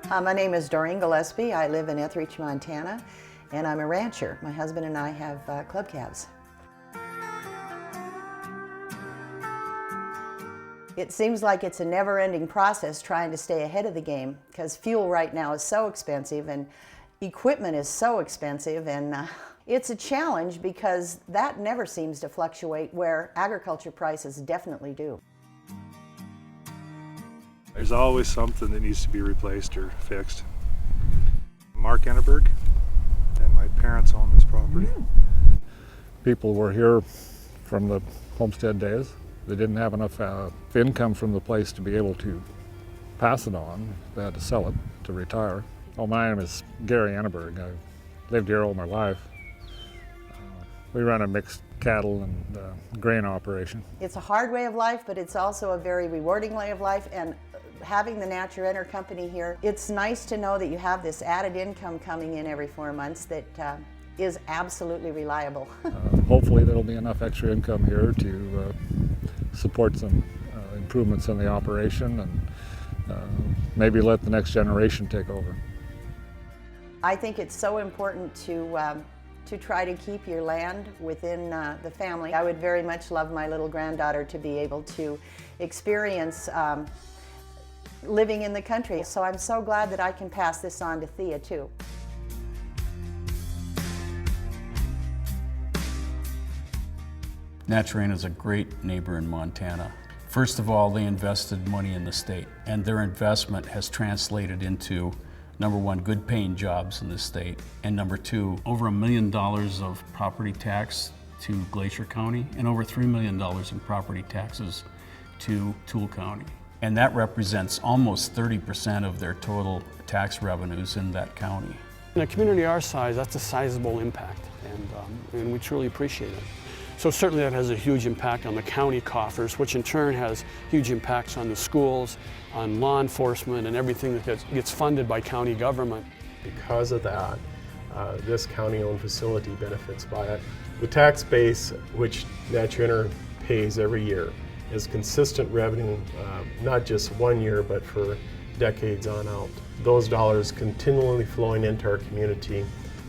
My name is Doreen Gillespie. I live in Etheridge, Montana, and I'm a rancher. My husband and I have club calves. It seems like it's a never-ending process trying to stay ahead of the game because fuel right now is so expensive and equipment is so expensive, and it's a challenge because that never seems to fluctuate where agriculture prices definitely do. There's always something that needs to be replaced or fixed. Mark Enneberg, and my parents own this property. People were here from the homestead days. They didn't have enough income from the place to be able to pass it on. They had to sell it to retire. Oh, my name is Gary Enneberg. I lived here all my life. We run a mixed cattle and grain operation. It's a hard way of life, but it's also a very rewarding way of life. And having the NaturEner company here, it's nice to know that you have this added income coming in every 4 months that is absolutely reliable. Hopefully there'll be enough extra income here to support some improvements in the operation and maybe let the next generation take over. I think it's so important to try to keep your land within the family. I would very much love my little granddaughter to be able to experience living in the country. So I'm so glad that I can pass this on to Thea too. NaturEner is a great neighbor in Montana. First of all, they invested money in the state, and their investment has translated into, number one, good paying jobs in the state, and number two, over $1 million of property tax to Glacier County, and over $3 million in property taxes to Toole County. And that represents almost 30% of their total tax revenues in that county. In a community our size, that's a sizable impact, and we truly appreciate it. So certainly that has a huge impact on the county coffers, which in turn has huge impacts on the schools, on law enforcement, and everything that gets funded by county government. Because of that, this county-owned facility benefits by it. The tax base, which NaturEner pays every year, is consistent revenue, not just 1 year, but for decades on out. Those dollars continually flowing into our community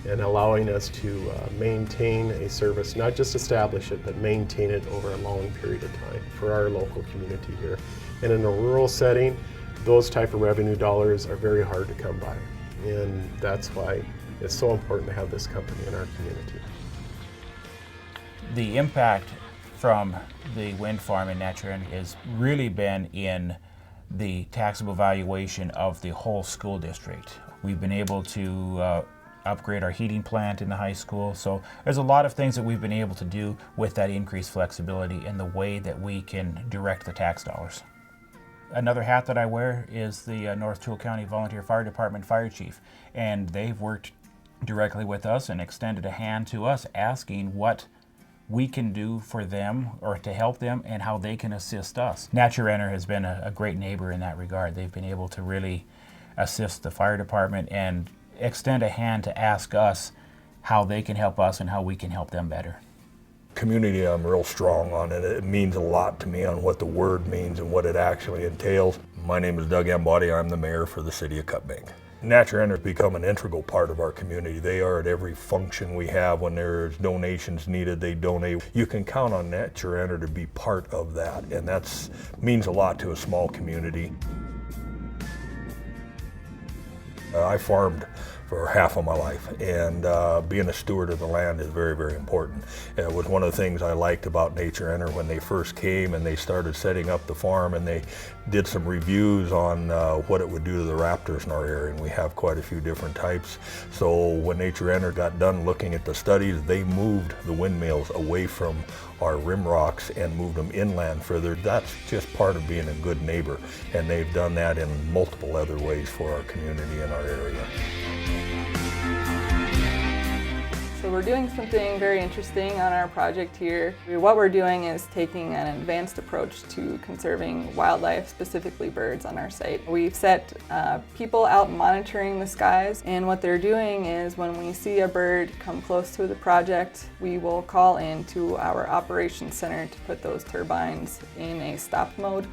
and allowing us to maintain a service, not just establish it, but maintain it over a long period of time for our local community here. And in a rural setting, those type of revenue dollars are very hard to come by. And that's why it's so important to have this company in our community. The impact from the wind farm in NaturEner has really been in the taxable valuation of the whole school district. We've been able to upgrade our heating plant in the high school. So there's a lot of things that we've been able to do with that increased flexibility in the way that we can direct the tax dollars. Another hat that I wear is the North Toole County Volunteer Fire Department Fire Chief, and they've worked directly with us and extended a hand to us asking what we can do for them or to help them and how they can assist us. NaturEner has been a great neighbor in that regard. They've been able to really assist the fire department and extend a hand to ask us how they can help us and how we can help them better. Community, I'm real strong on it. It means a lot to me on what the word means and what it actually entails. My name is Doug Embody. I'm the mayor for the city of Cut Bank. NaturEner has become an integral part of our community. They are at every function we have. When there's donations needed, they donate. You can count on NaturEner to be part of that, and that means a lot to a small community. I farmed for half of my life, and being a steward of the land is very, very important. It was one of the things I liked about NaturEner when they first came and they started setting up the farm, and they did some reviews on what it would do to the raptors in our area, and we have quite a few different types. So when NaturEner got done looking at the studies, they moved the windmills away from our rim rocks and moved them inland further. That's just part of being a good neighbor, and they've done that in multiple other ways for our community and our area. So we're doing something very interesting on our project here. What we're doing is taking an advanced approach to conserving wildlife, specifically birds, on our site. We've set people out monitoring the skies, and what they're doing is when we see a bird come close to the project, we will call in to our operations center to put those turbines in a stop mode.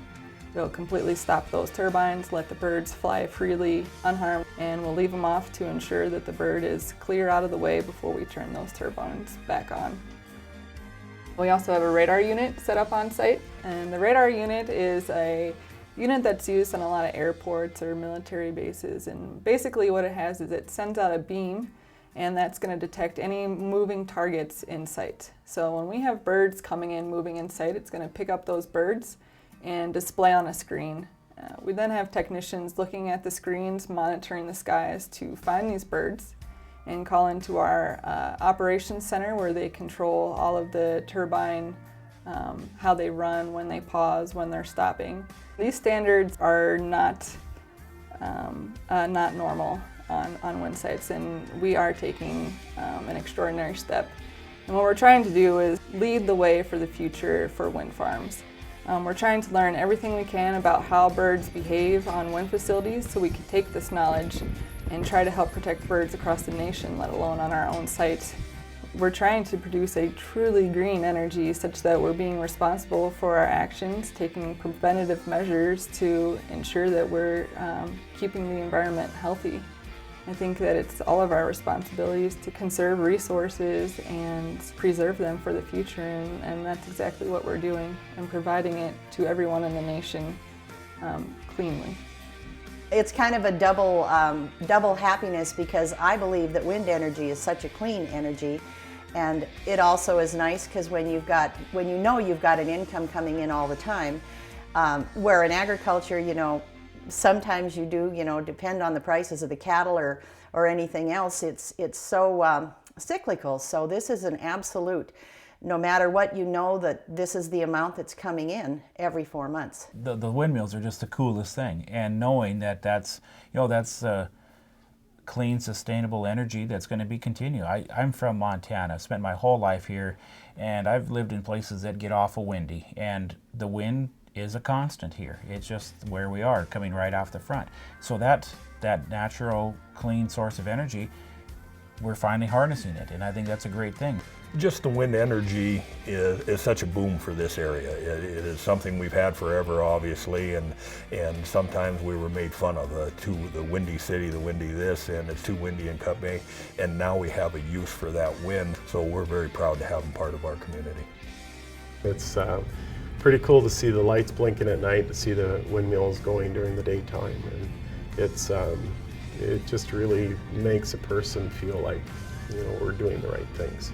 It'll completely stop those turbines, let the birds fly freely, unharmed, and we'll leave them off to ensure that the bird is clear out of the way before we turn those turbines back on. We also have a radar unit set up on site, and the radar unit is a unit that's used on a lot of airports or military bases, and basically what it has is it sends out a beam, and that's going to detect any moving targets in sight. So when we have birds coming in, moving in sight, it's going to pick up those birds and display on a screen. We then have technicians looking at the screens, monitoring the skies to find these birds, and call into our operations center where they control all of the turbine, how they run, when they pause, when they're stopping. These standards are not normal on wind sites, and we are taking an extraordinary step. And what we're trying to do is lead the way for the future for wind farms. We're trying to learn everything we can about how birds behave on wind facilities so we can take this knowledge and try to help protect birds across the nation, let alone on our own site. We're trying to produce a truly green energy such that we're being responsible for our actions, taking preventative measures to ensure that we're keeping the environment healthy. I think that it's all of our responsibilities to conserve resources and preserve them for the future, and that's exactly what we're doing and providing it to everyone in the nation cleanly. It's kind of a double happiness because I believe that wind energy is such a clean energy, and it also is nice because when you know you've got an income coming in all the time, where in agriculture, you know, sometimes you do, you know, depend on the prices of the cattle or anything else. It's so cyclical. So this is an absolute, no matter what, you know that this is the amount that's coming in every 4 months. The windmills are just the coolest thing, and knowing that that's clean, sustainable energy that's going to be continued. I'm from Montana, spent my whole life here, and I've lived in places that get awful windy, and the wind is a constant here. It's just where we are, coming right off the front. So that natural, clean source of energy, we're finally harnessing it, and I think that's a great thing. Just the wind energy is such a boom for this area. It is something we've had forever, obviously, and sometimes we were made fun of, the windy city, the windy this, and it's too windy in Cut Bay, and now we have a use for that wind, so we're very proud to have them part of our community. It's pretty cool to see the lights blinking at night, to see the windmills going during the daytime, and it just really makes a person feel like, you know, we're doing the right things.